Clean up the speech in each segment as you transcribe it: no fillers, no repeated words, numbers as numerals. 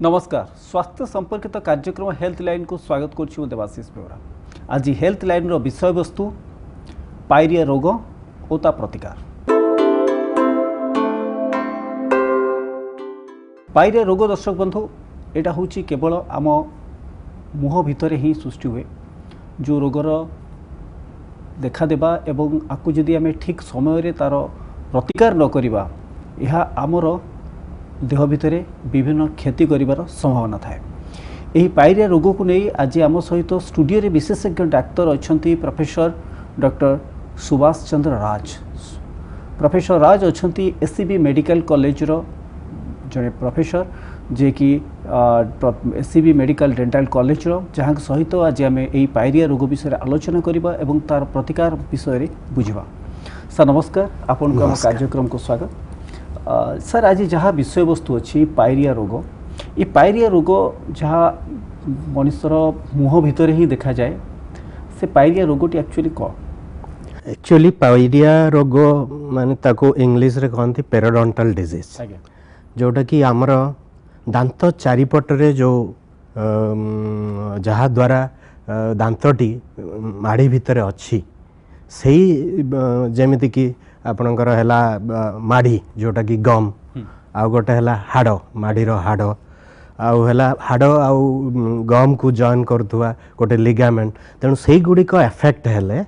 नमस्कार स्वास्थ्य संपर्कित कार्यक्रम हेल्थ लाइन को स्वागत करुँ देवाशीष बेहरा। आज हेल्थ लाइन रो विषय वस्तु पायरिया रोग और ता प्रतिकार। पायरिया रोग दर्शक बंधु यहाँ हूँ केवल आम मुह भितर ही सृष्टि हुए जो रोगर देखादेवा एवं आपको जदि आम ठीक समय तार प्रतिकार न करिबा यह आमर देह भितर विभिन्न क्षति करिवार संभावना थाए। यही पायरिया रोग को नहीं आज आम सहित स्टूडियो रे विशेषज्ञ डाक्तर अच्छी प्रोफेसर डॉक्टर सुभाष चंद्र राज। प्रोफेसर राज अच्छी एससीबी मेडिकल कॉलेज रो जड़े प्रोफेसर जे कि एससीबी मेडिकल डेंटल कॉलेज रो जहाँ सहित आज आम यही पायरिया रोग विषय आलोचना करिबा एवं तार प्रतिकार विषय बुझा। सर नमस्कार, आपन को कार्यक्रम को स्वागत। सर आज जहाँ विषय वस्तु अच्छी पायरिया रोग, ये पायरिया रोग जहाँ मनुष्यर मुह भितर ही देखा जाए से पायरिया रोगटी एक्चुअली कौन? एक्चुअली पायरिया रोग माने ताको इंग्लिश रे कहती पेरोडोंटल डिजीज, जोटा कि आमर दांत चारिपटरे जो जहा द्वारा दांतटी माड़ी भितर अच्छी सही जेमिति कि आपणकर हैला माड़ी जोटा कि गम आउ गोटे हैला हाड़ माड़ीर हाड़ आउ हैला हाड़ आउ गम को जॉइन करथुआ गोटे लिगामेंट। तेणु से गुड़िक एफेक्ट हेले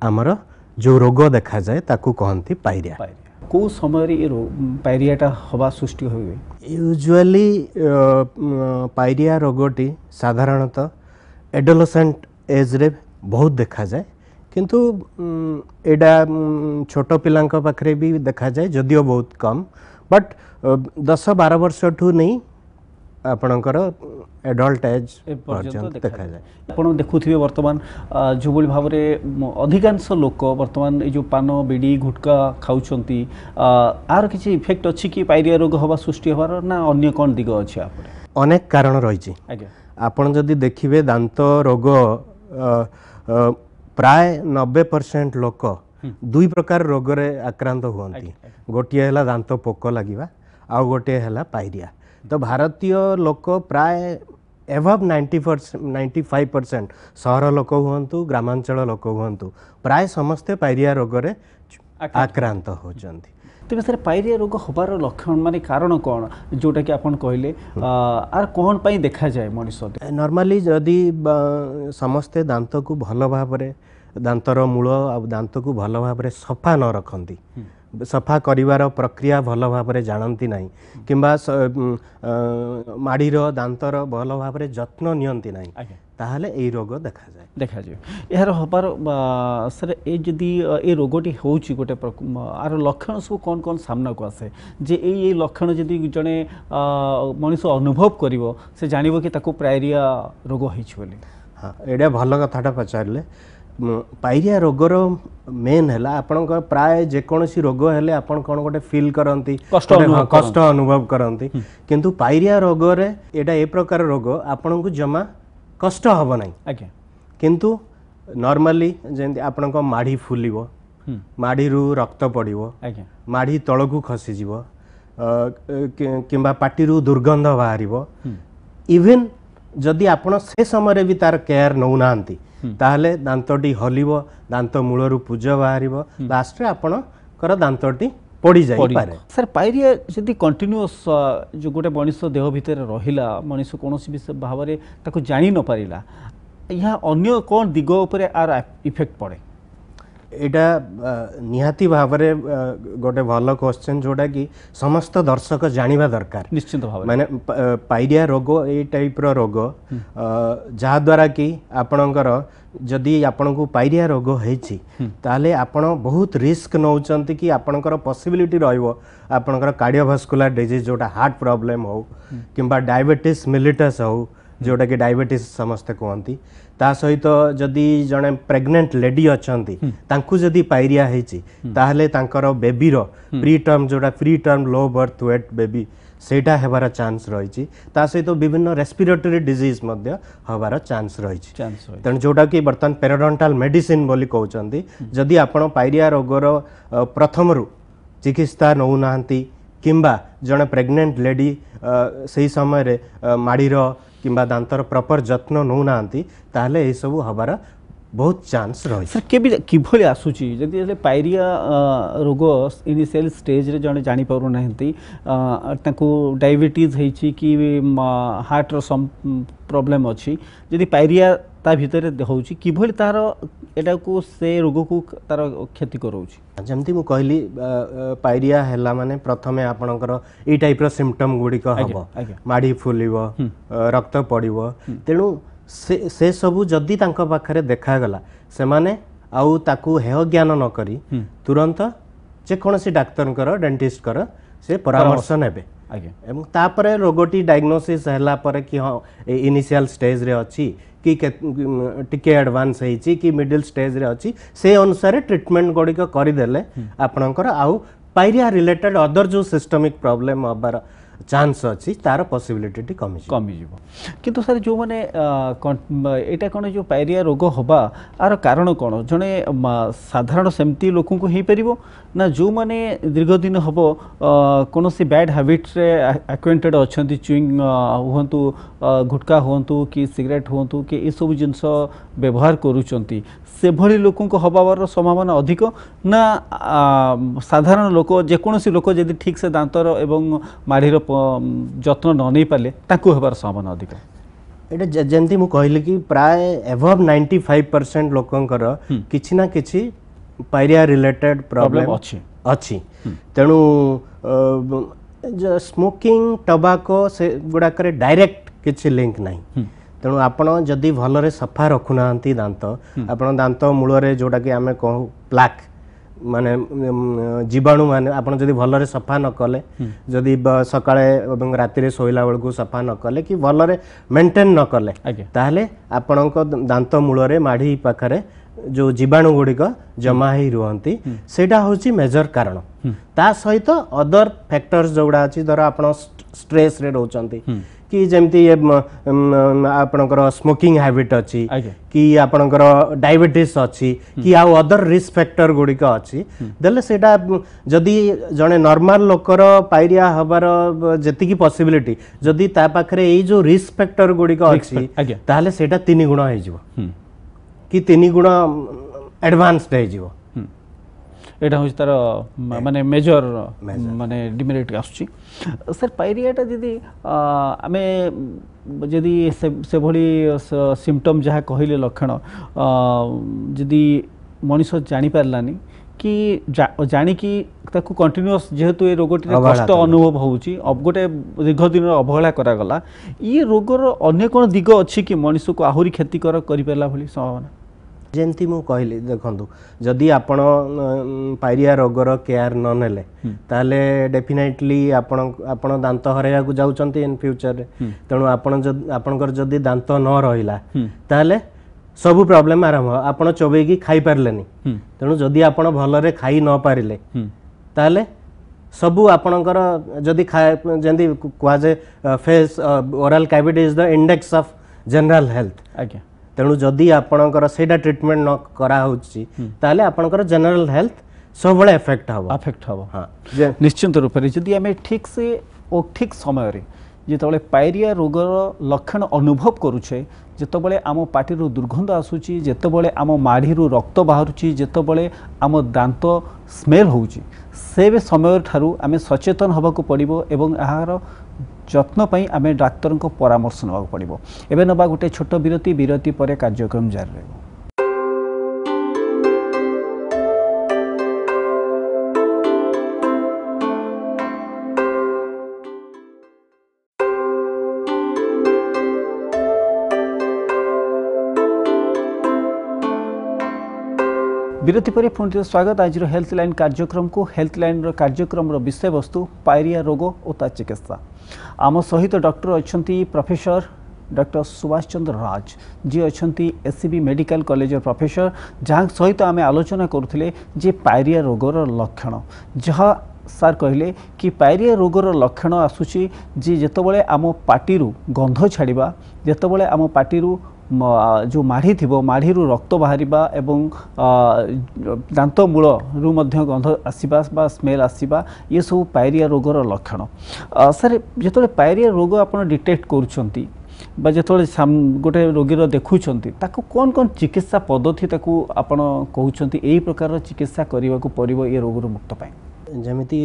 आमर जो रोग देखा जाए ताकू कहती पायरिया। को समय ये पायरियाटा हवा सृष्टि हुए? यूजुअली पायरिया रोगटी साधारणतः एडोलसेंट एज रे बहुत देखा जाए, किंतु एडा छोट पिलांक पाखरे भी देखा जाए जदियो बहुत कम, बट 10-12 वर्ष ठू नहीं आपणकर एडल्ट एज पर्यंत देखा जाए। आपण देखुथिबे वर्तमान जो बोली भाव में अधिकांश लोक वर्तमान ये जो पान बीड़ी गुटका खाउछंती आर किछि इफेक्ट अछि कि पायरिया रोग हवा सृष्टि होवार ना अन्य कोन दिग अछि? अनेक कारण रहिछि। आपण जदि देखिबे दांत रोग प्राय 90% लोक दुई प्रकार रोग रे आक्रांत हुअंती। गोटिए हला दांत पोक लागिबा आउ गोटिए हला पायरिया। तो भारतीय लोक प्राय एभव 95% सहर लोक हुअंतु ग्रामांचल लोक हुअंतु प्राय समस्ते पायरिया रोग रे आक्रांत होचंती। तेज सर पायरिया रोग हबार लक्षण माने कारण कौन जोटा कि आपन कहले आर कौन पाई देखा जाए मनुष्य? नॉर्मली जदि समस्ते दांत को भल भाबरे दांतर मूल आ दांत को भल भाबरे सफा न रखंती, सफा करिवार प्रक्रिया भल भाबरे जानती नाही, किंबा माड़ीर दांतर भल भाबरे जत्न नियंती नाही, ताहले एई रोग देखा जाए। यार हबार सर ए जदि ए रोगटी होउची गोटे आर लक्षण सब कौन कौन सामना को आसे जे ए लक्षण जदि जने मनुष्य अनुभव करिवो से जानिबो कि ताको पायरिया रोग होइछ बोली? हाँ, एडा भल कथाटा पचारले। पायरिया रोगर मेन है आपण प्राय जेकोसी रोग हेले आपण कौन गोटे फील करती कष्ट अनुभव करती, किंतु पायरिया रोग रे एटा ए प्रकार रोग आपण को जमा कष्ट हब ना, किंतु नॉर्मली जेंति आपण को माड़ी फुलिबो, माड़ी रु रक्त पड़िबो, माड़ी तळकू खसी जीवो, किंबा पाटी रु दुर्गंध बाहरिबो। इवन जदि आपण से समय भी तार केयर नौ नांती ताहले दांतटी हलिबो, दांत मूलरू पूज बाहरिबो, लास्ट रे आपणकर दांतटी पड़ी जाई पारे। सर पायरिया जदि कंटिन्यूअस जो गोटे मनुष्य देह भितर रहिला, मनुष्य कोनोसी विषय भाव में ताको जानि न पारिला, यहाँ अन्य कौन दिग उपरे आर इफेक्ट पड़े? एटा निहाती भाव में गोटे भल क्वेश्चन जोटा कि समस्त दर्शक जानिबा दरकार निश्चित भाव माने पायरिया रोग ए टाइप रो रोग जहा द्वारा कि आपणकर जदि आपण को पायरिया रोग होइछि ताले आपण बहुत रिस्क नौचंती कि आपणकर पॉसिबिलिटी रहइबो आपणकर कार्डियोवास्कुलर डिजीज जोटा हार्ट प्रॉब्लम हो किंबा डायबिटीज मिलिटस हो जोटा कि डायबिटीज समस्ते कहती, ता सहित जदि जड़े प्रेग्नेंट लेडी अच्छी तांकु जदि पायरिया होइछि ताहले तांकर बेबीर प्री टर्म जोटा pre term low birth weight baby सेटा हेबार चांस रही, ता सहित विभिन्न रेस्पिरेटरी डिजीज मध्य हबार चांस रही। तेणु जोटा कि बर्तमान पेरोडोंटाल मेडिसिन बोली कहउचंती, जदि आपण पायरिया रोगर प्रथमरु चिकित्सा नौ नांती किंबा जड़े प्रेग्नेंट लेडी से समय माड़ीर किंबा दांतर प्रॉपर जत्न नौ ना ताहले ए सब हबार बहुत चांस रही सर किभली आसूची जदि पायरिया रोग इनिशियल स्टेज रे जने जानि पारु नाहंती ताको डायबिटीज हेची कि हार्ट रो सम प्रॉब्लम अछि जदि पायरिया ता भितर होउची किभली तार एटा को से रोग को तार क्षति करउची जमती मु कहली पायरिया हैला माने प्रथमे आपनकर ई टाइप रो सिम्पटम गुडी को हबो माडी फुलिबो रक्त पड़िबो तेनु से सबू जदि तांको पाखरे देखा गला से माने आउ ताकू हेय ज्ञान न करी तुरंत जे कोनसी डाक्टर कर डेंटिस्ट कर से परामर्श नेबे एवं तापरे रोगटी डायग्नोसिस हैला परे कि हां इनिशियल स्टेज रे अछि कि टिके एडवांस हेची कि मिडिल स्टेज रे अछि से अनुसार ट्रीटमेंट गोडी को करि देले आपनकर आउ पायरिया रिलेटेड अदर जो सिस्टमिक प्रॉब्लम हबार चांस अच्छी तार पॉसिबिलिटी कमी जीवो किंतु सर जो माने एटा कोन जो पायरिया रोग होबा आर कारण कोन जने साधारण सेमती लोक को हे परिबो ना जो माने दीर्घ दिन हबो कोन से बैड हैबिट रे एक्वेंटेड अछंती च्युइंग होंतु गुटका होंतु कि सिगरेट होंतु कि ए सब जिंस व्यवहार करूचंती से भली लोकों को हबार संभावना अधिक ना साधारण लोक जेकोसी लोक जदि ठीक से दांतर एवं माढ़ीर जत्न न नहीं पाले ताकू हबार संभावना अधिक एटा जेंती मु कहली कि प्राय एबव 95% लोकंकर किछि ना किछि पायरिया रिलेटेड प्रॉब्लम अछि तेनु स्मोकिंग टबाको से गुडा करे डायरेक्ट किछि लिंक नाही तेणु आपण जदि भलरे सफा रखुना दांत आपण दांत मूलरे जोटा कि आमे कहू प्लाक माने जीवाणु माने आपण जदि भलरे सफा न कले जदि सकाळे एवं राति रे सोइला बेलकु सफा न कले कि भलरे मेंटेन न कले ताहले आपणक दांत मूलरे माढ़ी पाखरे जो जीवाणु गुड़िक जमा ही रुहंती सेटा होची मेजर कारण ता सहित अदर फैक्टर्स जोड़ा अछि धर आपण स्ट्रेस रे रहउचंती कि जेमती आपणकर स्मोकिंग हैबिट अछि कि आपणकर डायबिटीज अछि कि आ अदर रिस्क फैक्टर गुड़िक अछि देले सेटा जदि जने नॉर्मल लोकर पायरिया हबार जेति की पॉसिबिलिटी जदि ता पाखरे ए जो रिस्क फैक्टर गुड़िक अछि ताहले सेटा 3 गुण हे जिवो कि 3 गुण एडवांस्ड हे जिवो एटा हो तार माने मेजर माने डिमेरिट आसुची सर पायरियाटा जदि आमे जदि से भली सिम्पटम जहाँ कहले लक्षण जदि मनीष जानी पारलानी कि जानी कि ताकू कंटिन्यूअस जेहेतु ये रोगटी कष्ट अनुभव होउची अब गोटे दीर्घ दिन अवहेला करा गला ये रोगर अन्य कोन दिग अछि कि मनीष को आहुरी क्षतिकर करि पेला भली संभावना जेमती मु कहली देखंतु जदि आपण पायरिया रोगर केयर न नेले ताले डेफिनेटली आपण दांत हरेया को जाउचंती इन फ्यूचर रे तेणु आपणकर जदि दांत न रहिला ताले सब प्रॉब्लम आरंभ आपण चोबे की खाई पारलेनी तेणु जदि आपण भलरे खाई न पारिले ताले सबू आपणकर जदि जेंदी क्वाजे face oral cavity is the index of general health आज्ञा तेणु जदि आपणकर सेटा ट्रीटमेंट न करा होची ताले आपणकर जनरल हेल्थ सब बळे इफेक्ट हबो हां निश्चित रूप रे जदि हमें ठीक से ओ ठीक समय रे जेतबळे पायरिया रोगर लक्षण अनुभव करूछे जेतबळे आम पाटी रो दुर्गंध आसुची जेतबळे आम माढ़ी रो रक्त बाहरुची जेतबळे आम दांत स्मेल होउची से समय ठारू आमे सचेतन हबाकू पड़िबो एवं आहार जत्न पई आमे डाक्टर को परामर्श नबाक पड़िबो एबे नबा गोटे छोट विरति परे कार्यक्रम जारी रहबो विरति पर पुणी स्वागत आज हेल्थ लाइन कार्यक्रम को हेल्थ लाइन कार्यक्रम विषय वस्तु पायरिया रोग और ता चिकित्सा आम सहित डॉक्टर अच्छा प्रोफेसर डॉक्टर सुभाष चंद्र राज जी अच्छा एससीबी मेडिकल कॉलेज प्रोफेसर जहाँ सहित आम आलोचना करुले जे पायरिया रोगर लक्षण जहाँ सार कहले कि पायरिया रोगर लक्षण आसूची जे जेतबळे आम पाटिरू गंध छाड़िबा जेतबळे आम पाटिरू जो माढ़ी थी माढ़ी रक्त बाहर एवं दांत मूलू गंध आसवा बा स्मेल आसवा ये सब पायरिया रोगर लक्षण सर जो पायरिया रोग आप डिटेक्ट करुँच जो गोटे रोगी देखुंट कौन कौन चिकित्सा पद्धति आपड़ कहते यही प्रकार चिकित्सा करने को पड़ो ये रोग मुक्त पाई जमीती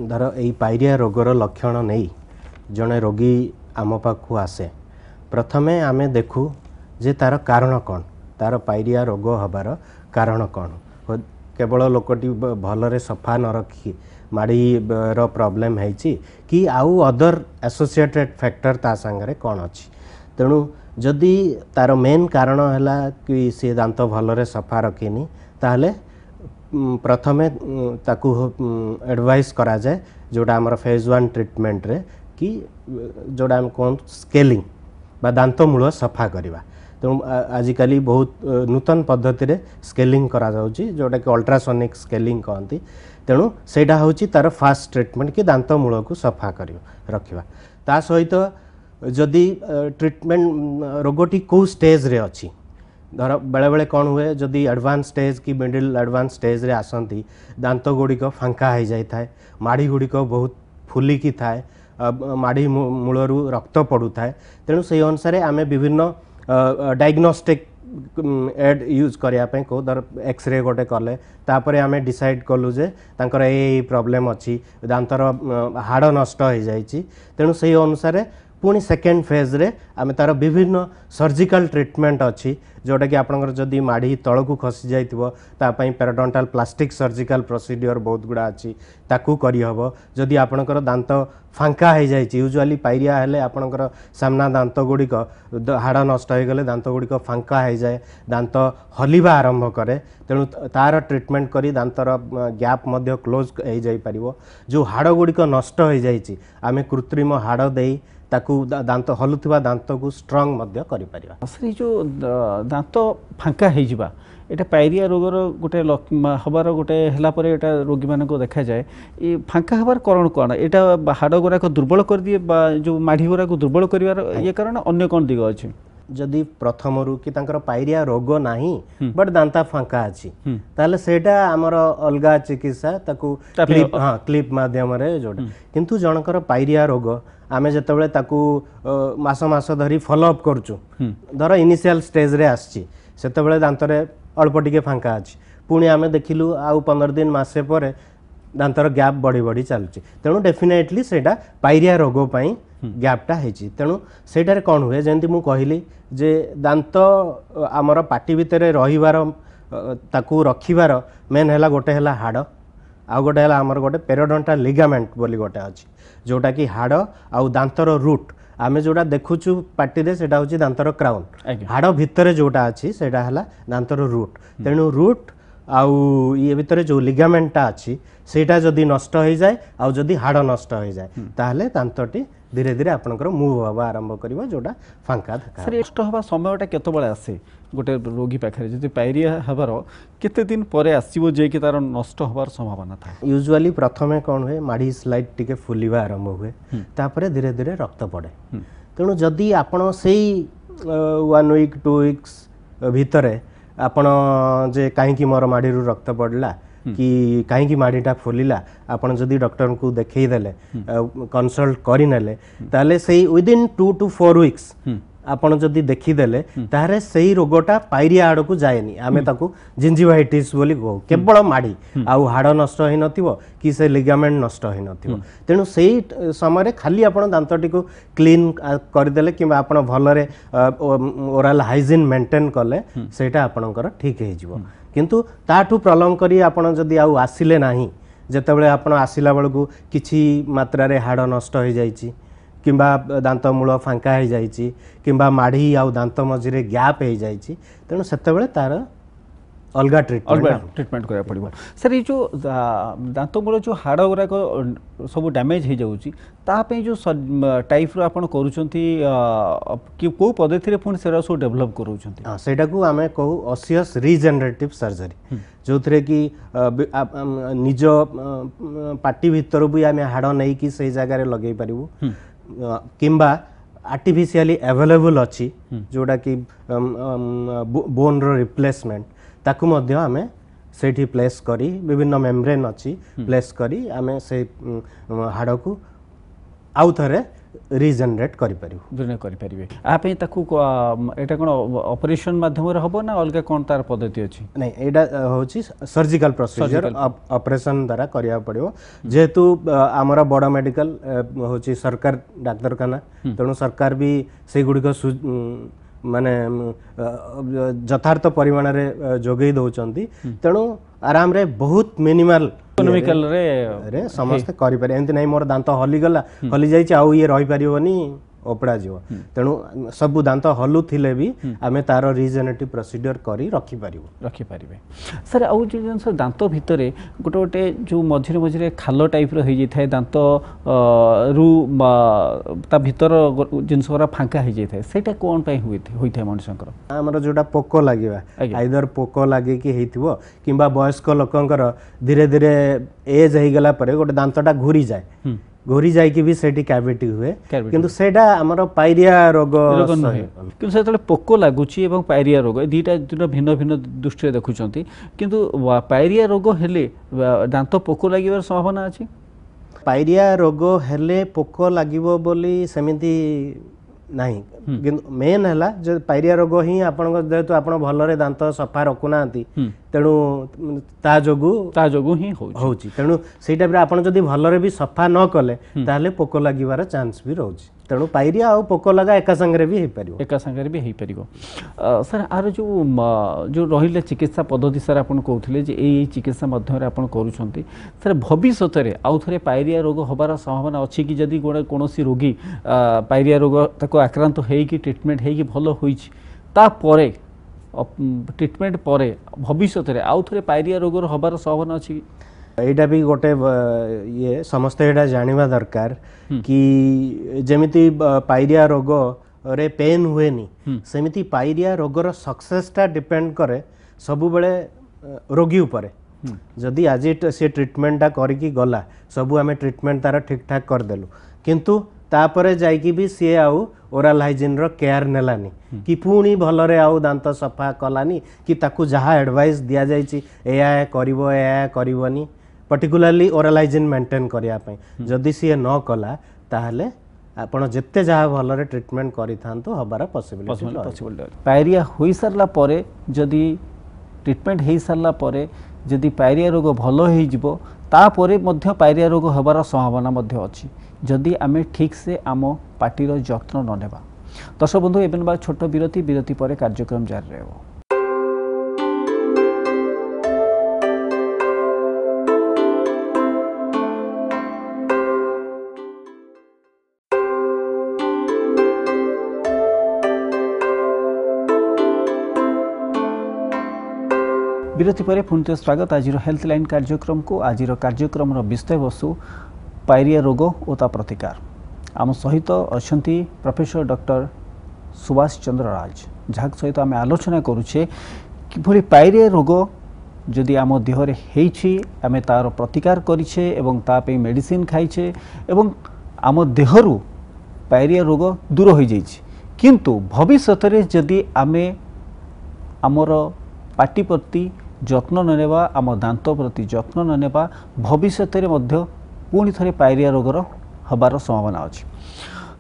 धर यही पायरिया रोगर लक्षण नहीं जड़े रोगी आम पाखु आसे प्रथमे आमे देखू जे तार कारण कौन तार पायरिया रोग हबार कारण कौन केवल लोकटी भलरे सफा न रखी माड़ी रो प्रॉब्लम है कि आउ अदर एसोसिएटेड फैक्टर ता संगे कौन अच्छी तेणु जदि तार मेन कारण है कि सी दांत भलरे सफा रखिनी ताहले प्रथमे ताकू एडवाइस करा जाए जोड़ा आमर फेज 1 ट्रीटमेंट रे कि जोड़ा हम कौन स्केलिंग बा दांत मूल सफा करवा तेणु आजिकल बहुत नूतन पद्धति रे स्केलिंग करा जाउची जोटा कि अल्ट्रासोनिक स्केलिंग कहती तेणु सेटा होची तार फास्ट ट्रीटमेंट कि दांत मूल को सफा कर रखा ता सहित जदि ट्रीटमेंट रोगटी कौ स्टेज रे अच्छी धर बेले बेले कौन हुए जदि एडवांस स्टेज कि मिडिल एडवांस स्टेज रे आसती दांत गुड़िक फांका हो जाए था माड़ी गुड़िक बहुत फुलिकी थाए माड़ी मूलरू रक्त पड़ू थाए तेणु से अनुसार आम विभिन्न डायग्नोस्टिक एड यूज करने को धर एक्सरे गोटे कले तापर आम डिसाइड कलु जे तांकर ए प्रॉब्लम अच्छी दांतर हाड़ नष्ट हो जाए तेणु से अनुसार पुणी सेकेंड फेज रे आम तार विभिन्न सर्जिकल ट्रीटमेंट अच्छी जोटा कि आपंकर जदि माड़ी तलकू खसी जाइए पेरोडोंटाल प्लास्टिक सर्जिकल प्रोसीडियर बहुत गुड़ा अच्छी ताकू करहब जदि आपंकर दांत फांका हो जाए यूजुअली पायरिया हेले आपंकर सामना दांत गुड़िक हाड़ नष्ट हो गले दांत गुड़िक फांका हो जाए दांत हलिबा आरंभ करे तेणु तार ट्रीटमेंट करी दांतर गैप मध्य क्लोज हो जाई परिवो जो हाड़ गुड़िक नष्ट हो जाए आम कृत्रिम हाड़ दे ताकू दांत हलुवा दांत को स्ट्रंग मध्य करि परिबा सर जो दांत फांका हो जावा एटा पायरिया रोगर गोटे हबार गोटे हला परे एटा रोगी मान को देखा जाए ये फांका हबार कारण कौन एटा हाड़ गुरा को दुर्बल कर दिए जो माढ़ी गुरा को दुर्बल करिवार ये कारण अन्य कौन दिग अछि जदि प्रथम कि तांकर पायरिया रोग नाही बट दांता फांका अछि ताले सेटा हमर अलगा चिकित्सा ताकू क्लिप क्लिप माध्यम रे जोटा किंतु जनकर पायरिया रोग आमे जतबेले ताकू मास मास धरी फॉलो अप करचु धर इनिशियल स्टेज रे आछि सेतबेले दांतरे अल्प टिके फांका अछि पुणी आमे देखिलु आउ 15 दिन मासे परे दांतर गैप बढ़ी बढ़ी चलुछि तेणु डेफिनेटली सेटा पायरिया रोग पई गैपटा हेछि तेणु सेटारे कौन हुए जेंति मु कहिली जे दांत आमर पाटी भितरे रहिबार ताकू रखिबार मेन हैला गोटे हैला हाड़ आ गोटे हैला आमर गोटे पेरोडोंटाल लिगामेंट बोली गोटे अछि जोटा कि हाड़ आउ दांतर रूट आमे जोटा देखुचु पाटी रे सेटा होछि दांतर क्राउन हाड़ भितरे जोटा अछि सेटा हैला दांतर रूट तेणु रूट आउ ये भितरे जो लिगामेंटा अछि सेटा जदि नष्ट हो जाए आउ जदि हाड़ नष्ट हो जाए ताहले दांतटी धीरे धीरे आपनकर मूव हवा आरंभ करिवो जोटा फांका धक्का सर नष्ट हवा समयटा केतबेले आसे गोटे रोगी पाखरे जदि पायरिया हबार केते दिन परे आसीबो जे कि तार नष्ट हबार संभावना था यूजुअली प्रथमे कोन हुए माड़ी स्लाइड टिके फुलिबा आरंभ हुए तापरे धीरे धीरे रक्त पड़े तेणु जदि आपण सेई 1 वीक 2 वीक्स भितरे आपण जे काहेकि मोर माड़ीरू रक्त पड़ला कि कहीं माड़ीटा फुलिला आपन जदि डॉक्टर को देखई देले कंसल्ट करि नेले ताले सेही विदिन 2 to 4 वीक्स आपन जदि देखी देले तारे सेही रोगटा पायरिया आड़ को जाएनी आमे ताकू जिंजिवाइटिस बोली कहू केवल माड़ी आउ हाड़ नष्ट होई नथिबो कि से लिगामेंट नष्ट होई नथिबो तेणु सेही समय खाली आपन दांतटी को क्लीन कर देले कि आपन भलरे ओरल हाइजीन मेंटेन कले सेटा आपनकर ठीक हे जिवो किंतु ताठू प्रलंग करी आपण जदि आउ आसिले नाही जेतेबेले आपण आसिला बेलकू किछि मात्रा रे हाड़ नष्ट हो जाइछि किंबा दांत मूल फांका हो जाइछि किंबा माढ़ी आउ दांत मझिरे गैप हो जाइछि तेणु सेतेबेले तार अलगा ट्रीटमेंट करा पड़िबो सर ये जो दांत मूल जो हाड़ गुरा को सब डैमेज हो जाउछि ता पे जो टाइप रो आपण करूछंती कि को पद्धति रे पुन सेरा सो डेवलप करूछंती हां सेटा को हमें कहू ऑसियस रीजनरेटिव सर्जरी जो थरे कि निज पाटी भीतर भी आमे हाड़ नै कि से जगह रे लगै परिबो किंबा आर्टिफिशियली अवेलेबल अच्छी जोड़ा कि बोन रो रिप्लेसमेंट ताकू मध्य आमे सेठी प्लेस करी विभिन्न मेम्ब्रेन अच्छी प्लेस करी आमे से हाड़ को आउ थरे रिजेनरेट करि परिबे आपे ताकू एटा कोन ऑपरेशन माध्यम रे हबो ना अलगा कोन तार पद्धति अछि नहीं एटा होची सर्जिकल प्रोसीजर ऑपरेशन द्वारा करिया पड़ियो जेहेतु हमर बड़ मेडिकल होची सरकार डाक्तरखाना तेणु सरकार भी से गुडी को माने यथार्थ परिमाण रे जोगई दउचंती तेणु आराम रे बहुत मिनिमल इकोनॉमिकल रे समस्त करि पारे एंति नै मोर दांत हली गला हली जाई छि आउ ये रहि परिबोनी ओपड़ा जीव तेणु सब दांत हलु थिले भी आमे तार रिजेनेटिव प्रोसीजर करी रखि पारिबे सर आउ जे जन सर दांत भितरे गोटे गोटे जो मझिरे मझिरे खालो टाइप रो होई जाय दांत रु ता भीतर जिनस वाला फांका होई जाय सेटा कोन पय होई थाय मनुष्यकर हमर जोटा पोको लागिबा आइदर पोको लागे कि हेतिबो किबा वयस्क लोकंकर धीरे धीरे एज हेई गला परे गोटे दांतटा घुरी जाय घोरी जाय कि भी सेठी कैविटी हुए किंतु सेटा हमर पायरिया रोग नहे किंतु सेतले पोको लागुची एवं पायरिया रोग दीटा दुटा भिन्न भिन्न दृष्टि देखुचंती किंतु पायरिया रोग हेले दांत पोको लागिबार संभावना अछि पायरिया रोग हेले पोको लागिबो बोली समिति नहीं किंतु मेन हला जे पायरिया रोग ही आपन जेतु आपन भलरे दांत सफा रखुनांती तेणु ता जोगु ही होची तेणु सेटा भी आपन जदी भलरे भी सफा न कले ताले पोको लागिबार चांस भी रहउची तेणु पायरिया आ पोको लगा एका संगरे भी हे परिबो सर आरो जो रहिले चिकित्सा पद्धति सर आपन कहउथिले जे एई चिकित्सा मध्य रे आपन करूछंती सर भविष्यत रे आउ थरे पायरिया रोग होबार संभावना अछि कि जदी कोनोसी रोगी पायरिया रोग ताको आक्रांत हेई कि ट्रीटमेंट हेई कि भलो होईछि ता परे ट्रीटमेंट परे भविष्यत रे आउ थरे पायरिया रोग होबार संभावना अछि एटा भी गोटे ये समस्त एटा जानिबा दरकार कि जेमिति पायरिया रोग रे पेन हुएनी सेमिति पायरिया रोगर सक्सेसटा डिपेंड करे सब बेले रोगी ऊपर जदि आज से ट्रीटमेंटा करिकी गला सब आमे ट्रीटमेंट तार ठीक ठाक कर देलु किंतु तापरे जाइकी भी सी आउ ओराल हाइजीन रो केयर नेलानी कि पुणी भलरे आउ दांत सफा कलानी कि ताकू जहा एडवाइस दिया जाइछि एया करिवनी पर्टिकुलरली ओराल हाइजीन मेंटेन करिया पई जदि सी न कला ताहले आपण जेते जहा भलरे ट्रीटमेंट करि थांतो हबार पॉसिबल पायरिया होई सरला परे जदि ट्रीटमेंट हेई सरला परे जदि पायरिया रोग भलो हेई जिवो ता परे मध्य पायरिया रोग हबार संभावना मध्य अछि जदि आमे ठीक से आम पार्टीर जत्न न नेबा दर्शक बंधु एबेन बा छोट विरति परे कार्यक्रम जारी रहबो विरति परे पुनः स्वागत आज हेल्थ लाइन कार्यक्रम को आज कार्यक्रम विषय वस्तु पायरिया रोग और ता प्रतिकार आम सहित अच्छा प्रोफेसर डॉक्टर सुभाष चंद्र राज जहाँ सहित आम आलोचना करुचे कि पायरिया रोग जदि आम देहरे हेइछि आमे तार प्रतिकार करिछे एवं तापे मेडिसिन खाइछे एवं आम देहरु पायरिया रोग दूर हो जाइछि किंतु भविष्यत रे जदि आमे आमर पार्टी प्रति जत्न नेबा आम दांत प्रति जत्न नेबा भविष्यत रे मध्य पुणी थे पायरिया रोगर हबार संभावना अच्छी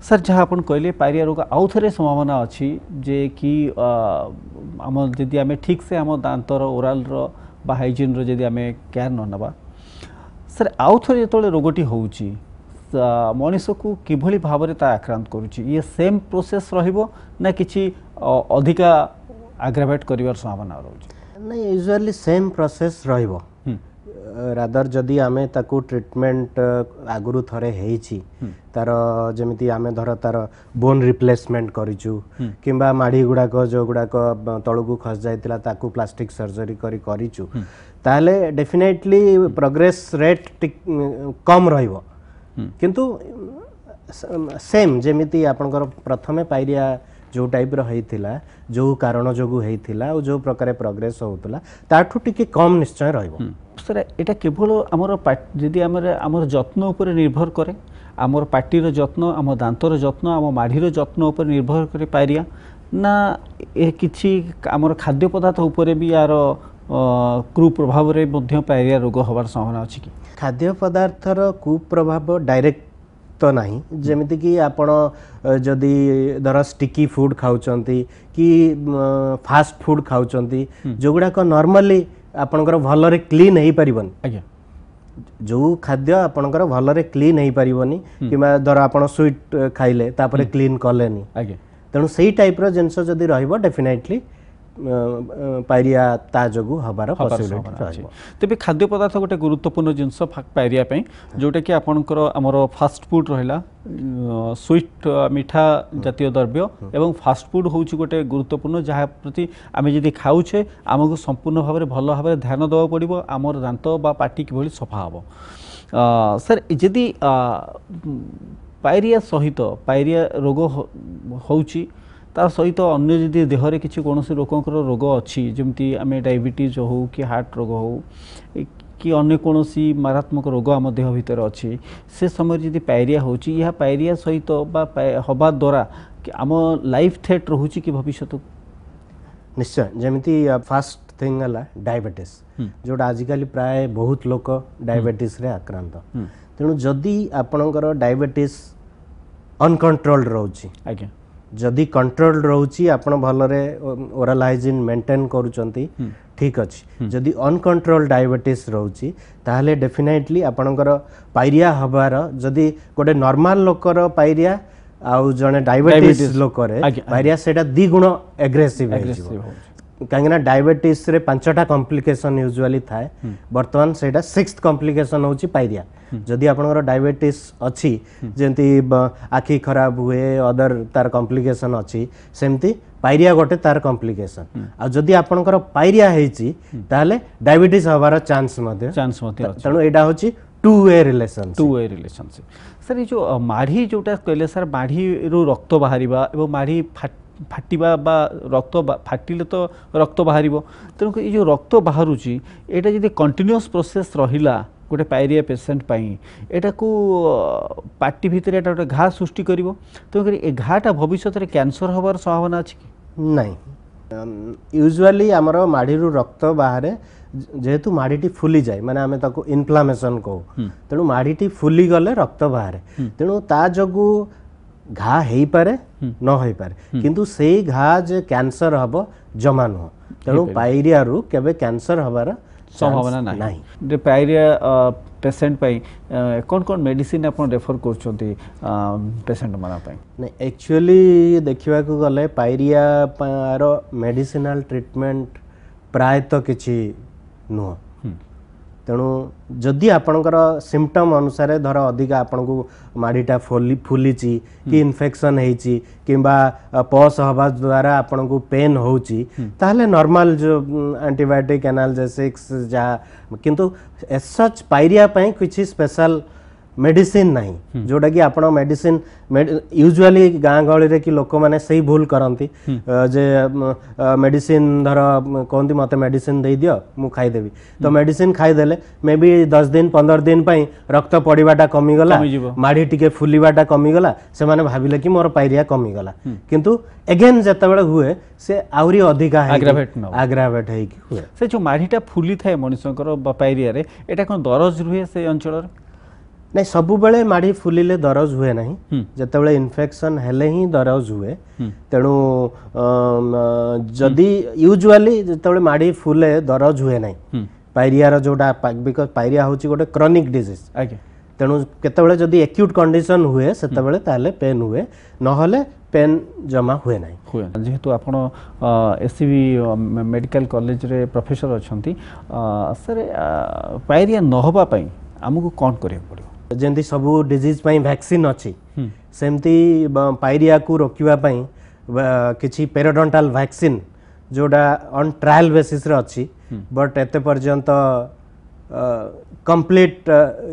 सर जहाँ आप कहले पायरिया रोग आउ थे संभावना अच्छी जे कि आम जदि आम ठीक से आम दांतर ओराल बा हाइजीन रो जदि आम केयर न नेबा सर आउ थे जो रोगटी होउची मनीष को किभली भाव में आक्रांत करुच्ची ये सेम प्रोसेस रहिबो ना किछि अधिका आग्रावेट करिवार संभावना रहउची नहीं यूजुअली सेम प्रोसेस रहिबो रादर जदि आमे ताकू ट्रीटमेंट आगुरु थरे हेइछि तार जेमिति आमे धर तार बोन रिप्लेसमेंट करिचु किंबा माड़ी गुडाक जो गुडाक तळगु खस जायतिला ताकू प्लास्टिक सर्जरी करिचु ताले डेफिनेटली प्रोग्रेस रेट कम रहिबो किंतु सेम जेमिति आपनकर प्रथमे पायरिया जो टाइप रो हेइतिला जो कारण जोगु हेइतिला और जो प्रकार प्रोग्रेस होतला ताठु टिके कम निश्चय रहइबो सर एटा केवल हमर जदि हमर जत्न ऊपर निर्भर करे आमर पार्टीर जत्न आम दांतर जत्न आम माढ़ीर जत्न उपर निर्भर करे पायरिया ना ए किछि आमर खाद्य पदार्थ उपरे भी यार कुप्रभाव रे मध्य पायरिया रोग हबार संभावना अछि कि खाद्य पदार्थर कुप्रभाव डायरेक्ट तो नहीं जमिति कि आपण जदि धर स्टिकी फूड खाउचंती कि फास्ट फूड खाउचंती जोगुडा को नॉर्मली आपनकर भलरे क्लीन हेई परिबन आज्ञा जो खाद्य आपनकर भलरे क्लीन हेई परिबनी किबा धर आपण स्वीट खाइले तापरे क्लीन कलेनी आज्ञा तेणु से टाइप जिनस जदि रहिबो डेफिनेटली पायरिया ता जगु हबार पॉसिबिलिटी रहइबो तेबे खाद्य पदार्थ गोटे गुरुत्वपूर्ण जिनस पायरिया पई जोटा कि आपनकर हमर फास्ट फूड रहिला स्वीट मीठा जातीय द्रव्य एवं फास्ट फूड होउची गोटे गुरुत्वपूर्ण जहा प्रति आमे जदि खाउछे हमकु संपूर्ण भाबरे भलो भाबरे ध्यान देबा पड़िबो हमर दांत बा पाटी किभली सफा हबो सर जदि पायरिया सहित पायरिया रोग होउची तार सहित अन्य जदि देहरे किसी कौन लोकंर रोग अच्छी जमती आम डायबिटीज हो कि हार्ट रोग हो कि अन्य कौन मारात्मक रोग आम देह भितर अच्छी से समय जदि पायरिया होची यह पायरिया सहित हवा द्वारा आम लाइफ थ्रेट रोचे कि भविष्य निश्चय जमीती फास्ट थिंग है डायबिटीज जोटा आजिकल प्राय बहुत लोक डायबिटीज रे आक्रांत तेणु जदि आपणकर डायबिटीज अनकंट्रोल्ड रोची आज्ञा जदि कंट्रोल रोची आपण भलरे ओरल हाइजीन मेंटेन करूचंती ठीक अछि जदि अनकंट्रोल डायबिटीज रोची ताहले डेफिनेटली आपणकर पायरिया हबार जदि गोटे नॉर्मल लोकर पायरिया आउ जने डायबिटीज लोकरे पायरिया सेटा द्वि गुण एग्रेसिव कहीं डायबिटीज रे 5टा कॉम्प्लिकेशन यूजुअली थाए वर्तमान सेटा 6th कॉम्प्लिकेशन होची पायरिया जदि आपनकर डायबिटीज अच्छी जेंती आखि खराब हुए अदर तार कॉम्प्लिकेशन अच्छी सेमती पायरिया गोटे तार कॉम्प्लिकेशन आ जदि आपनकर पायरिया हेची ताहले डायबिटीज हबार चांस मध्य तणु एटा होची टू वे रिलेशनशिप सर ये जो माढ़ी जोटा कहले सर माढ़ी रो रक्त बाहरिबा एवं माढ़ी फाटिबा बा रक्त फाटिले तो रक्त बाहर तेणुक ये जो रक्त बाहरुची एटा जदि कंटिन्यूअस प्रोसेस रहिला गोटे पायरिया पेसेंट पाई एटा को पार्टी भितर एटा गोटे घा सृष्टि करिवो तेणुक ए घाटा भविष्य रे कैंसर हबार संभावना अछि कि नहीं यूजुअली हमर माढ़ीरु रक्त बाहरे जेहेतु माढ़ीटी फुली जाए माने आमे ताको इन्फ्लामेशन कहू तेणु माढ़ीटी फुली गले रक्त बाहरे तेणु ता जगु घा हेई पारे न होई पारे किंतु सेई घा जे कैंसर हबो जमा न तेणु पायरिया रु केबे कैंसर हबार संभावना नहीं पायरिया पेशेंट पाई कौन कौन मेडिसिन आपण रेफर करछोंती पेशेंट माना पाई नहीं एक्चुअली देखिबा को गले पायरिया रो मेडिसिनल ट्रीटमेंट प्राय तो किछि नुह तेणु जदि आपणकर सिम्पटम अनुसार धर अधिक आपण को माढ़ीटा फुलीची कि इन्फेक्शन हेची किंबा पस हवा द्वारा आपण को पेन होची ताहले नॉर्मल जो एंटीबायोटिक एनाल्जेसिक्स जा किंतु एज सच पायरिया पई किछि स्पेशल मेडिसिन नहीं जोटा कि आपण मेडिसिन यूजुअली गाँ गहली रे कि लोक माने सही भूल करंती जे मेडिसिन धर कहंती मते मेडिसिन दे दियो मु खाई देबी तो मेडिसिन खाई देले मे बी 10 दिन 15 दिन पई रक्त पड़ीबाटा कमी गला माढ़ी टिके फुलीबाटा कमी गला से माने भाबिले कि मोर पायरिया कमी गला किंतु अगेन जतबेले हुए से आउरी अधिका आग्रावेट है कि हुए से जो माढ़ीटा फुली थाए मनुष्यकर पायरिया रे एटा कोन दरज रुहे से अंचल रे नहीं सबु बेले माढ़ी फुलिले दरज हुए नहीं जतबेले इन्फेक्शन हेले ही दरज हुए तेणु जदि यूजुअली जतबेले माढ़ी फुले दरज हुए नहीं पायरिया रो जोटा बिकॉज पायरिया होची गोटे क्रोनिक डिजीज तेणु केतबेले जदि एक्यूट कंडीशन हुए सेतबेले ताले पेन हुए नहले पेन जमा हुए नहीं हुए जेहेतु आपण एससीबी मेडिकल कॉलेज रे प्रोफेसर अछंती सर पायरिया नहबा पई हमकु कोन करे पड़ो जेंती सबू डिजीज पई वैक्सीन अच्छी सेमती पायरिया को रोकिबा पई किछि पेरोडोंटाल वैक्सीन जोड़ा ऑन ट्रायल बेसिस रे अच्छी बट एते पर्यंत कंप्लीट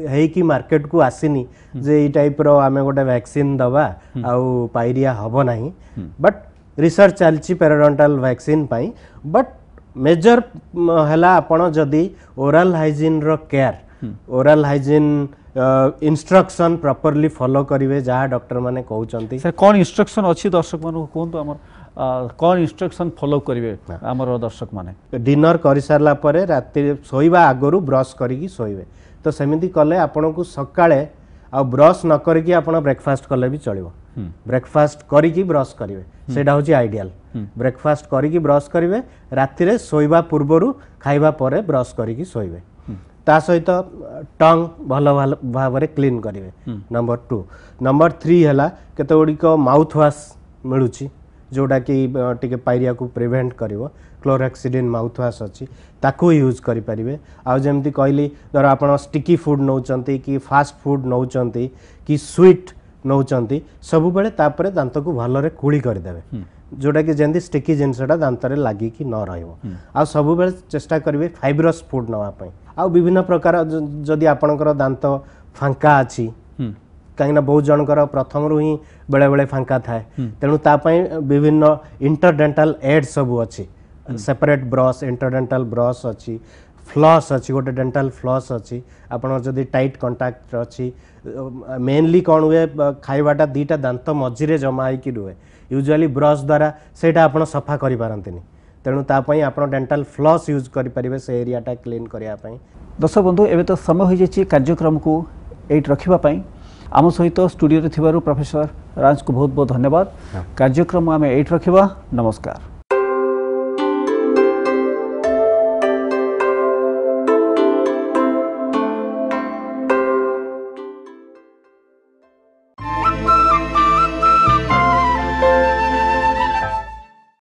है कि मार्केट को आसीनी जे ई टाइप रो आमे गोटे वैक्सीन दबा आउ पायरिया हबो नाही बट रिसर्च चलची पेरोडोंटाल वैक्सीन पई बट मेजर हला आपण जदी ओरल हाइजीन रो care oral hygiene instruction properly follow करिवे जहाँ डॉक्टर माने कहउचंती। सर कौन इंस्ट्रक्शन अछि दर्शक मानु कोन तो हमर कौन इंस्ट्रक्शन फॉलो करिवे हमर दर्शक माने? डिनर करि सारला परे राति सोइबा आगरु ब्रश करिकी सोइबे। तो सेमिति कले आपन को सकाळे आ ब्रश न करिकी आपन ब्रेकफास्ट कले भी चलिबो। ब्रेकफास्ट करिकी ब्रश करिवे सेटा होची आइडियल। ब्रेकफास्ट करिकी ब्रश करिवे राति रे सोइबा पूर्वरु खाइबा परे ब्रश करिकी सोइबे। ता सहित टंग भल भाव क्लीन करेंगे। नंबर 2 नंबर 3 है केत गुड़िक माउथ वाश मिलूची जोटा कि टे पायरिया को प्रिवेंट करिवो। क्लोरेक्सिडिन माउथ वाश अच्छी ताकू यूज करें। आमती कहली धर आप स्टिकी फूड नौचंती कि फास्ट फूड नौचंती कि स्वीट नौचंती सब बेले तापरे दांत को भलरे कुली करदेवे जोटा कि जमी स्टिकी जिनसटा दांत रे लागी कि न रहिबो। आ सब बेले चेष्टा करिवे फाइब्रस फूड नवा पई। आ विभिन्न प्रकार जदि आपणकर दांत फांका अच्छी कहीं बहुत जनकर प्रथम रू ही बेले बेले फांका थाए तेणु तापाई विभिन्न इंटरडेंटल एड सब अच्छी सेपरेट ब्रश इंटरडेंटल ब्रश अच्छी फ्लॉस अच्छी गोटे डेंटल फ्लॉस अच्छी आपन जदि टाइट कंटाक्ट अच्छी मेनली कौन हुए खाइबाटा दीटा दांत मझीरे जमा होकर रुहे यूजुअली ब्रश द्वारा सेटा आपन सफा करि पारंतिनी तेणु तापाई आपन डेंटल फ्लॉस यूज करि परिबे से एरियाटा क्लीन करिया पई। दर्शक बंधु एबे तो समय हो जाइए कार्यक्रम को एट रखिबा पई आम सहित स्टूडियो रे थिबारु प्रोफेसर राज को बहुत बहुत धन्यवाद। कार्यक्रम आम एट रखिबा। नमस्कार।